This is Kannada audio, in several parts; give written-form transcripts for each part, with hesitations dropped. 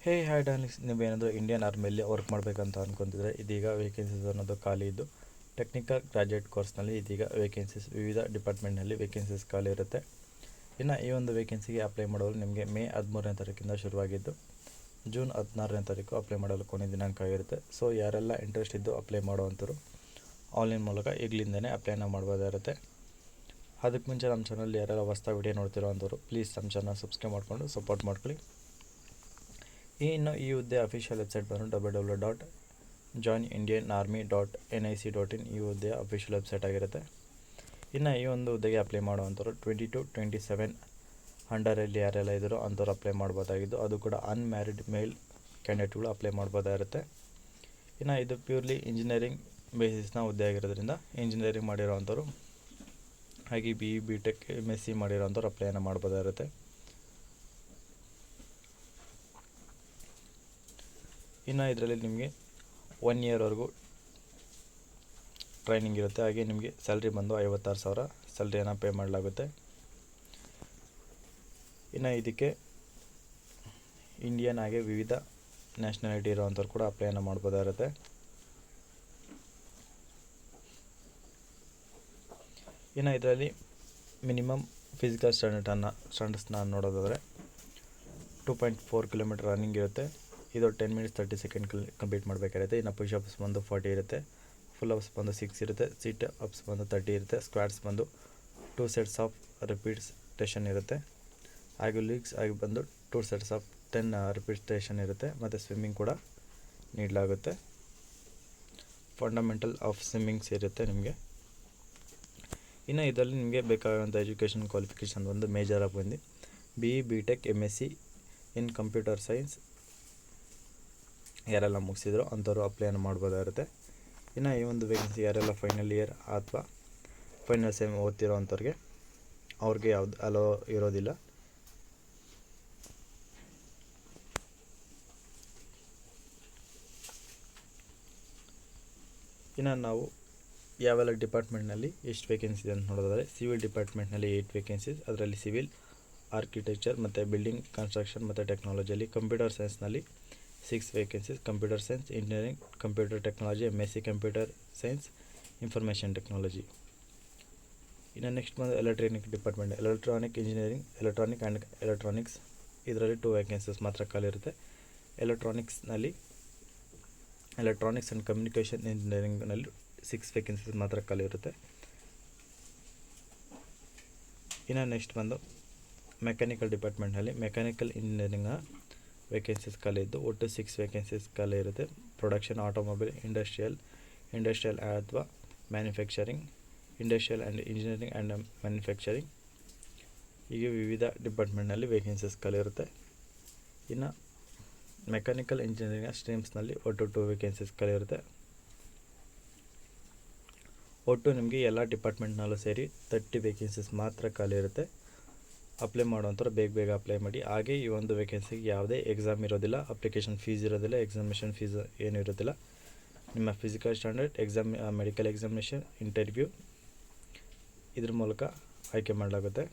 ಹಾಯ್ ಡಾರ್ಲಿಂಗ್ಸ್, ನೀವೇನಾದರೂ ಇಂಡಿಯನ್ ಆರ್ಮಿಯಲ್ಲಿ ವರ್ಕ್ ಮಾಡಬೇಕಂತ ಅಂದ್ಕೊತಿದ್ರೆ ಇದೀಗ ವೇಕೆನ್ಸೀಸ್ ಅನ್ನೋದು ಖಾಲಿ ಇದ್ದು ಟೆಕ್ನಿಕಲ್ ಗ್ರಾಜ್ಯುಯೇಟ್ ಕೋರ್ಸ್ನಲ್ಲಿ ಇದೀಗ ವೇಕೆನ್ಸೀಸ್ ವಿವಿಧ ಡಿಪಾರ್ಟ್ಮೆಂಟ್ನಲ್ಲಿ ವೇಕೆನ್ಸೀಸ್ ಖಾಲಿ ಇರುತ್ತೆ. ಇನ್ನು ಈ ಒಂದು ವೇಕೆನ್ಸಿಗೆ ಅಪ್ಲೈ ಮಾಡಲು ನಿಮಗೆ ಮೇ 13ನೇ ತಾರೀಕಿಂದ ಶುರುವಾಗಿದ್ದು ಜೂನ್ 16ನೇ ತಾರೀಕು ಅಪ್ಲೈ ಮಾಡಲು ಕೊನೆ ದಿನಾಂಕ ಆಗಿರುತ್ತೆ. ಸೊ ಯಾರೆಲ್ಲ ಇಂಟ್ರೆಸ್ಟ್ ಇದ್ದು ಅಪ್ಲೈ ಮಾಡುವಂಥವ್ರು ಆನ್ಲೈನ್ ಮೂಲಕ ಈಗಲಿಂದನೇ ಅಪ್ಲೈನ ಮಾಡ್ಬೋದಾಗಿರುತ್ತೆ. ಅದಕ್ಕೆ ಮುಂಚೆ ನಮ್ಮ ಚಾನಲ್ ಯಾರೆಲ್ಲ ಹೊಸ ವಿಡಿಯೋ ನೋಡ್ತಿರೋ ಅಂಥವ್ರು ಪ್ಲೀಸ್ ನಮ್ಮ ಚಾನಲ್ ಸಬ್ಸ್ಕ್ರೈಬ್ ಮಾಡಿಕೊಂಡು ಸಪೋರ್ಟ್ ಮಾಡ್ಕೊಳ್ಳಿ. ಇನ್ನು ಈ ಹುದ್ದೆ ಅಫಿಷಿಯಲ್ ವೆಬ್ಸೈಟ್ ಬಂದು www.joinindianarmy.nic.in ಈ ಹುದ್ದೆಯ ಅಫಿಷಿಯಲ್ ವೆಬ್ಸೈಟ್ ಆಗಿರುತ್ತೆ. ಇನ್ನು ಈ ಒಂದು ಹುದ್ದೆಗೆ ಅಪ್ಲೈ ಮಾಡುವಂಥವ್ರು 20 to 27 ಅಂಡರಲ್ಲಿ ಯಾರೆಲ್ಲ ಇದ್ದಾರೋ ಅಂಥವ್ರು ಅಪ್ಲೈ ಮಾಡ್ಬೋದಾಗಿದ್ದು ಅದು ಕೂಡ ಅನ್ಮ್ಯಾರಿಡ್ ಮೇಲ್ ಕ್ಯಾಂಡಿಡೇಟ್ಗಳು ಅಪ್ಲೈ ಮಾಡ್ಬೋದಾಗಿರುತ್ತೆ. ಇನ್ನು ಇದು ಪ್ಯೂರ್ಲಿ ಇಂಜಿನಿಯರಿಂಗ್ ಬೇಸಿಸ್ನ ಹುದ್ದೆ ಆಗಿರೋದ್ರಿಂದ ಇಂಜಿನಿಯರಿಂಗ್ ಮಾಡಿರೋವಂಥವ್ರು ಹಾಗೆ BE.Tech MSc ಮಾಡಿರೋವಂಥವ್ರು ಅಪ್ಲೈನ ಮಾಡ್ಬೋದಾಗಿರುತ್ತೆ. ಇನ್ನು ಇದರಲ್ಲಿ ನಿಮಗೆ 1 ಇಯರ್ವರೆಗೂ ಟ್ರೈನಿಂಗ್ ಇರುತ್ತೆ. ಹಾಗೆ ನಿಮಗೆ ಸ್ಯಾಲ್ರಿ ಬಂದು 56,000 ಸ್ಯಾಲ್ರಿಯನ್ನು ಪೇ ಮಾಡಲಾಗುತ್ತೆ. ಇನ್ನು ಇದಕ್ಕೆ ಇಂಡಿಯನ್ ಹಾಗೆ ವಿವಿಧ ನ್ಯಾಷನಾಲಿಟಿ ಇರೋವಂಥವ್ರು ಕೂಡ ಅಪ್ಲೈಯನ್ನು ಮಾಡ್ಬೋದಾಗಿರುತ್ತೆ. ಇನ್ನು ಇದರಲ್ಲಿ ಮಿನಿಮಮ್ ಫಿಸಿಕಲ್ ಸ್ಟ್ಯಾಂಡರ್ಡ್ಸ್ನ ನೋಡೋದಾದರೆ 2.4 ಕಿಲೋಮೀಟರ್ ರನ್ನಿಂಗ್ ಇರುತ್ತೆ. ಇದು 10 ಮಿನಿಟ್ಸ್ 30 ಸೆಕೆಂಡ್ ಕಂಪ್ಲೀಟ್ ಮಾಡಬೇಕಾಗಿರುತ್ತೆ. ಇನ್ನು ಪುಷ್ ಅಪ್ಸ್ ಬಂದು 40 ಇರುತ್ತೆ, ಫುಲ್ ಅಪ್ಸ್ ಬಂದು 6 ಇರುತ್ತೆ, ಸಿಟ್ ಅಪ್ಸ್ ಬಂದು 30 ಇರುತ್ತೆ, ಸ್ಕ್ವಾಟ್ಸ್ ಬಂದು 2 ಸೆಟ್ಸ್ ಆಫ್ ರಿಪೀಟೇಷನ್ ಇರುತ್ತೆ, ಹಾಗೂ ಲೀಗ್ಸ್ ಆಗಿ ಬಂದು 2 ಸೆಟ್ಸ್ ಆಫ್ 10 ರಿಪೀಟೇಷನ್ ಇರುತ್ತೆ. ಮತ್ತು ಸ್ವಿಮ್ಮಿಂಗ್ ಕೂಡ ನೀಡಲಾಗುತ್ತೆ. ಫಂಡಮೆಂಟಲ್ ಆಫ್ ಸ್ವಿಮ್ಮಿಂಗ್ಸ್ ಇರುತ್ತೆ ನಿಮಗೆ. ಇನ್ನು ಇದರಲ್ಲಿ ನಿಮಗೆ ಬೇಕಾಗುವಂಥ ಎಜುಕೇಷನ್ ಕ್ವಾಲಿಫಿಕೇಷನ್ ಒಂದು ಮೇಜರ್ ಆಗಿ ಬಂದು BE.Tech MSc in computer science ಯಾರೆಲ್ಲ ಮುಗಿಸಿದ್ರು ಅಂಥವ್ರು ಅಪ್ಲೈಯನ್ನು ಮಾಡ್ಬೋದಾಗಿರುತ್ತೆ. ಇನ್ನು ಈ ಒಂದು ವೇಕೆನ್ಸಿ ಯಾರೆಲ್ಲ ಫೈನಲ್ ಇಯರ್ ಅಥವಾ ಫೈನಲ್ ಸೆಮ್ ಓದ್ತಿರೋ ಅಂಥವ್ರಿಗೆ ಅವ್ರಿಗೆ ಯಾವುದು ಅಲೋ ಇರೋದಿಲ್ಲ. ಇನ್ನು ನಾವು ಯಾವೆಲ್ಲ ಡಿಪಾರ್ಟ್ಮೆಂಟ್ನಲ್ಲಿ ಎಷ್ಟು ವೇಕೆನ್ಸಿ ಇದೆ ಅಂತ ನೋಡೋದಾದರೆ ಸಿವಿಲ್ ಡಿಪಾರ್ಟ್ಮೆಂಟ್ನಲ್ಲಿ 8 ವೇಕೆನ್ಸೀಸ್, ಅದರಲ್ಲಿ ಸಿವಿಲ್, ಆರ್ಕಿಟೆಕ್ಚರ್ ಮತ್ತು ಬಿಲ್ಡಿಂಗ್ ಕನ್ಸ್ಟ್ರಕ್ಷನ್ ಮತ್ತು ಟೆಕ್ನಾಲಜಿಯಲ್ಲಿ. ಕಂಪ್ಯೂಟರ್ ಸೈನ್ಸ್ನಲ್ಲಿ 6 vacancies, computer science, engineering, computer technology, MSc computer science, information technology. ಇನ್ನು ನೆಕ್ಸ್ಟ್ ಬಂದು electronic department, electronic engineering, electronic and electronics, ಇದರಲ್ಲಿ 2 ವೇಕೆನ್ಸೀಸ್ ಮಾತ್ರ ಖಾಲಿ ಇರುತ್ತೆ. ಎಲೆಕ್ಟ್ರಾನಿಕ್ಸ್ನಲ್ಲಿ ಎಲೆಕ್ಟ್ರಾನಿಕ್ಸ್ ಆ್ಯಂಡ್ ಕಮ್ಯುನಿಕೇಷನ್ ಇಂಜಿನಿಯರಿಂಗ್ನಲ್ಲಿ 6 ವೇಕೆನ್ಸೀಸ್ ಮಾತ್ರ ಖಾಲಿ ಇರುತ್ತೆ. ಇನ್ನು ನೆಕ್ಸ್ಟ್ ಬಂದು ಮೆಕ್ಯಾನಿಕಲ್ ಡಿಪಾರ್ಟ್ಮೆಂಟ್ನಲ್ಲಿ ಮೆಕ್ಯಾನಿಕಲ್ ಇಂಜಿನಿಯರಿಂಗ್ನ ವೇಕೆನ್ಸೀಸ್ ಖಾಲಿ ಇದ್ದು ಒಟ್ಟು 6 ವೇಕೆನ್ಸೀಸ್ ಖಾಲಿ ಇರುತ್ತೆ. ಪ್ರೊಡಕ್ಷನ್, ಆಟೋಮೊಬೈಲ್, ಇಂಡಸ್ಟ್ರಿಯಲ್ ಅಥವಾ manufacturing, industrial and engineering and manufacturing, ಹೀಗೆ ವಿವಿಧ ಡಿಪಾರ್ಟ್ಮೆಂಟ್ನಲ್ಲಿ ವೇಕೆನ್ಸೀಸ್ ಖಾಲಿ ಇರುತ್ತೆ. ಇನ್ನು ಮೆಕ್ಯಾನಿಕಲ್ ಇಂಜಿನಿಯರಿಂಗ್ ಸ್ಟ್ರೀಮ್ಸ್ನಲ್ಲಿ ಒಟ್ಟು 2 ವೇಕೆನ್ಸೀಸ್ ಖಾಲಿ ಇರುತ್ತೆ. ಒಟ್ಟು ನಿಮಗೆ ಎಲ್ಲ ಡಿಪಾರ್ಟ್ಮೆಂಟ್ನಲ್ಲೂ ಸೇರಿ 30 ವೇಕೆನ್ಸೀಸ್ ಮಾತ್ರ ಖಾಲಿ ಇರುತ್ತೆ. ಅಪ್ಲೈ ಮಾಡುವಂಥವ್ರು ಬೇಗ ಅಪ್ಲೈ ಮಾಡಿ. ಹಾಗೆ ಈ ಒಂದು ವೇಕೆನ್ಸಿಗೆ ಯಾವುದೇ ಎಕ್ಸಾಮ್ ಇರೋದಿಲ್ಲ, ಅಪ್ಲಿಕೇಶನ್ ಫೀಸ್ ಇರೋದಿಲ್ಲ, ಎಕ್ಸಾಮಿನೇಷನ್ ಫೀಸ್ ಏನೂ ಇರೋದಿಲ್ಲ. ನಿಮ್ಮ physical standard exam, medical examination, interview ಇದ್ರ ಮೂಲಕ ಆಯ್ಕೆ ಮಾಡಲಾಗುತ್ತೆ.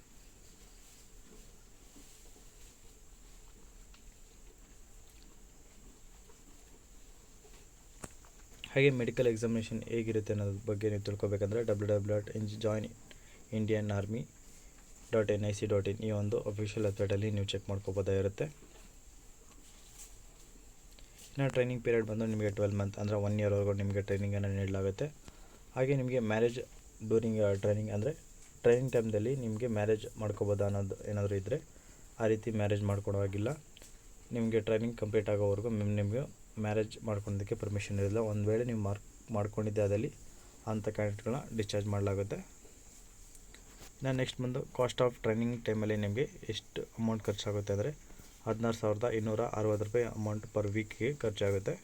ಹಾಗೆ ಮೆಡಿಕಲ್ ಎಕ್ಸಾಮಿನೇಷನ್ ಹೇಗಿರುತ್ತೆ ಅನ್ನೋದ್ರ ಬಗ್ಗೆ ನೀವು ತಿಳ್ಕೊಬೇಕಂದ್ರೆ www.joinindianarmy.nic.in ಈ ಒಂದು ಅಫಿಷಿಯಲ್ ವೆಬ್ಸೈಟಲ್ಲಿ ನೀವು ಚೆಕ್ ಮಾಡ್ಕೋಬೋದಾಗಿರುತ್ತೆ. ಇನ್ನು ಟ್ರೈನಿಂಗ್ ಪೀರಿಯಡ್ ಬಂದು ನಿಮಗೆ 12 ಮಂತ್ ಅಂದರೆ 1 ಇಯರ್ವರೆಗೂ ನಿಮಗೆ ಟ್ರೈನಿಂಗನ್ನು ನೀಡಲಾಗುತ್ತೆ. ಹಾಗೆ ನಿಮಗೆ ಮ್ಯಾರೇಜ್ ಡ್ಯೂರಿಂಗ್ ಟ್ರೈನಿಂಗ್ ಅಂದರೆ ಟ್ರೈನಿಂಗ್ ಟೈಮ್ದಲ್ಲಿ ನಿಮಗೆ ಮ್ಯಾರೇಜ್ ಮಾಡ್ಕೋಬೋದಾ ಅನ್ನೋದು ಏನಾದರೂ ಇದ್ದರೆ ಆ ರೀತಿ ಮ್ಯಾರೇಜ್ ಮಾಡ್ಕೊಳೋವಾಗಿಲ್ಲ. ನಿಮಗೆ ಟ್ರೈನಿಂಗ್ ಕಂಪ್ಲೀಟ್ ಆಗೋವರೆಗೂ ನಿಮಗೆ ಮ್ಯಾರೇಜ್ ಮಾಡ್ಕೊಳೋದಕ್ಕೆ ಪರ್ಮಿಷನ್ ಇರೋದಿಲ್ಲ. ಒಂದು ವೇಳೆ ನೀವು ಮಾಡ್ಕೊಂಡಿದ್ದೆ ಅದಲ್ಲಿ ಅಂಥ ಕ್ಯಾಂಡಿಡೇಟ್ಗಳನ್ನ ಡಿಸ್ಚಾರ್ಜ್ ಮಾಡಲಾಗುತ್ತೆ. ಇನ್ನು ನೆಕ್ಸ್ಟ್ ಬಂದು ಕಾಸ್ಟ್ ಆಫ್ ಟ್ರೈನಿಂಗ್ ಟೈಮಲ್ಲಿ ನಿಮಗೆ ಎಷ್ಟು ಅಮೌಂಟ್ ಖರ್ಚಾಗುತ್ತೆ ಅಂದರೆ 16,260 ರೂಪಾಯಿ ಅಮೌಂಟ್ ಪರ್ ವೀಕ್ಗೆ ಖರ್ಚಾಗುತ್ತೆ.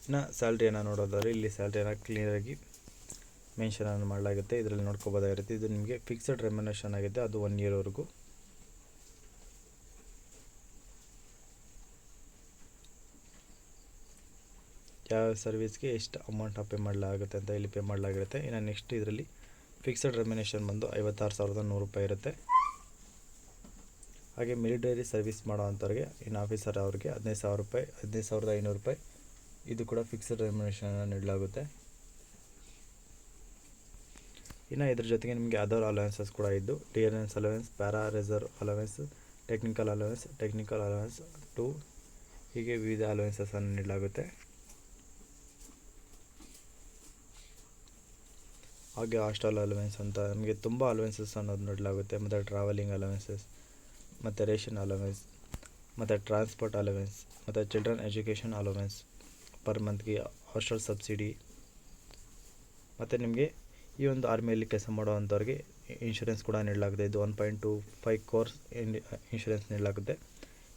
ಇನ್ನು ಸ್ಯಾಲ್ರಿಯನ್ನು ನೋಡೋದಾದರೆ ಇಲ್ಲಿ ಸ್ಯಾಲ್ರಿಯನ್ನು ಕ್ಲಿಯರಾಗಿ ಮೆನ್ಷನನ್ನು ಮಾಡಲಾಗುತ್ತೆ, ಇದರಲ್ಲಿ ನೋಡ್ಕೋಬೋದಾಗಿರುತ್ತೆ. ಇದು ನಿಮಗೆ ಫಿಕ್ಸೆಡ್ ರೆಮ್ಯುನರೇಷನ್ ಆಗಿದೆ, ಅದು 1 ಇಯರ್ವರೆಗೂ. ಯಾವ ಸರ್ವಿಸ್ಗೆ ಎಷ್ಟು ಅಮೌಂಟ್ ಪೇ ಮಾಡಲಾಗುತ್ತೆ ಅಂತ ಇಲ್ಲಿ ಪೇ ಮಾಡಲಾಗಿರುತ್ತೆ. ಇನ್ನು ನೆಕ್ಸ್ಟ್ ಇದರಲ್ಲಿ ಫಿಕ್ಸೆಡ್ ರೆಮ್ಯುನೇಷನ್ ಬಂದು 56,100 ರೂಪಾಯಿ ಇರುತ್ತೆ. ಹಾಗೆ ಮಿಲಿಟರಿ ಸರ್ವಿಸ್ ಮಾಡೋವಂಥವ್ರಿಗೆ ಇನ್ನು ಆಫೀಸರ್ ಅವ್ರಿಗೆ 15,000 ರೂಪಾಯಿ 15,500 ರೂಪಾಯಿ ಇದು ಕೂಡ ಫಿಕ್ಸೆಡ್ ರೆಮ್ಯುನೇಷನ್ ನೀಡಲಾಗುತ್ತೆ. ಇನ್ನು ಇದ್ರ ಜೊತೆಗೆ ನಿಮಗೆ ಅದರ್ ಅಲವೆನ್ಸಸ್ ಕೂಡ ಇದ್ದು dearness allowance, para reserve allowance, technical allowance 2 ಹೀಗೆ ವಿವಿಧ ಅಲವೆನ್ಸಸ್ಸನ್ನು ನೀಡಲಾಗುತ್ತೆ. ಹಾಗೆ ಹಾಸ್ಟೆಲ್ ಅಲವೆನ್ಸ್ ಅಂತ ನಮಗೆ ತುಂಬ ಅಲವೆನ್ಸಸ್ ಅನ್ನೋದು ನೀಡಲಾಗುತ್ತೆ. ಮತ್ತು ಟ್ರಾವೆಲಿಂಗ್ ಅಲವೆನ್ಸಸ್ ಮತ್ತು ರೇಷನ್ ಅಲವೆನ್ಸ್ ಮತ್ತು ಟ್ರಾನ್ಸ್ಪೋರ್ಟ್ ಅಲವೆನ್ಸ್ ಮತ್ತು ಚಿಲ್ಡ್ರನ್ ಎಜುಕೇಷನ್ ಅಲವೆನ್ಸ್ ಪರ್ ಮಂತ್ಗೆ ಹಾಸ್ಟೆಲ್ ಸಬ್ಸಿಡಿ. ಮತ್ತು ನಿಮಗೆ ಈ ಒಂದು ಆರ್ಮಿಯಲ್ಲಿ ಕೆಲಸ ಮಾಡುವಂಥವ್ರಿಗೆ ಇನ್ಶೂರೆನ್ಸ್ ಕೂಡ ನೀಡಲಾಗುತ್ತೆ. ಇದು 1.25 crores ಇನ್ಶೂರೆನ್ಸ್ ನೀಡಲಾಗುತ್ತೆ.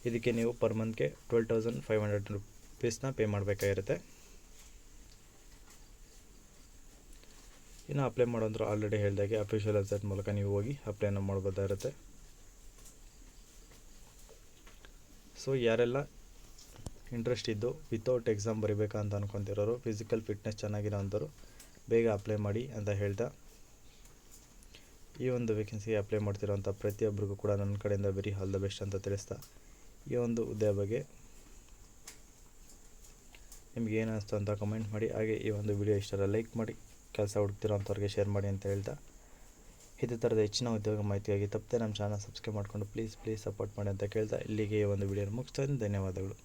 ಇದಕ್ಕೆ ನೀವು ಪರ್ ಮಂತ್ಗೆ 12,500 ರೂಪೀಸ್ನ ಪೇ ಮಾಡಬೇಕಾಗಿರುತ್ತೆ. ಇನ್ನು ಅಪ್ಲೈ ಮಾಡೋಂದ್ರೆ ಆಲ್ರೆಡಿ ಹೇಳಿದಾಗೆ ಅಫಿಷಿಯಲ್ ವೆಬ್ಸೈಟ್ ಮೂಲಕ ನೀವು ಹೋಗಿ ಅಪ್ಲೈನ ಮಾಡ್ಬೋದಾಗಿರುತ್ತೆ. ಸೊ ಯಾರೆಲ್ಲ ಇಂಟ್ರೆಸ್ಟ್ ಇದ್ದು ವಿತೌಟ್ ಎಕ್ಸಾಮ್ ಬರಿಬೇಕಂತ ಅನ್ಕೊತಿರೋರು, ಫಿಸಿಕಲ್ ಫಿಟ್ನೆಸ್ ಚೆನ್ನಾಗಿರೋಂಥವ್ರು ಬೇಗ ಅಪ್ಲೈ ಮಾಡಿ ಅಂತ ಹೇಳ್ತಾ, ಈ ಒಂದು ವೇಕೆನ್ಸಿಗೆ ಅಪ್ಲೈ ಮಾಡ್ತಿರೋಂಥ ಪ್ರತಿಯೊಬ್ಬರಿಗೂ ಕೂಡ ನನ್ನ ಕಡೆಯಿಂದ ವೆರಿ ಆಲ್ ದ ಬೆಸ್ಟ್ ಅಂತ ತಿಳಿಸ್ತಾ, ಈ ಒಂದು ಹುದ್ದೆ ಬಗ್ಗೆ ನಿಮ್ಗೆ ಏನು ಅನಿಸ್ತು ಅಂತ ಕಮೆಂಟ್ ಮಾಡಿ. ಹಾಗೆ ಈ ಒಂದು ವಿಡಿಯೋ ಇಷ್ಟರ ಲೈಕ್ ಮಾಡಿ, ಕೆಲಸ ಹುಡುಕ್ತಿರೋಂಥವ್ರಿಗೆ ಶೇರ್ ಮಾಡಿ ಅಂತ ಹೇಳ್ತಾ, ಇದೇ ಥರದ ಹೆಚ್ಚಿನ ಉದ್ಯೋಗ ಮಾಹಿತಿಯಾಗಿ ತಪ್ಪದೆ ನಮ್ಮ ಚಾನಲ್ ಸಬ್ಸ್ಕ್ರೈಬ್ ಮಾಡಿಕೊಂಡು ಪ್ಲೀಸ್ ಸಪೋರ್ಟ್ ಮಾಡಿ ಅಂತ ಕೇಳ್ತಾ, ಇಲ್ಲಿಗೆ ಈ ಒಂದು ವಿಡಿಯೋನ ಮುಗಿಸ್ತಾ ಇದ್ದೀನಿ. ಧನ್ಯವಾದಗಳು.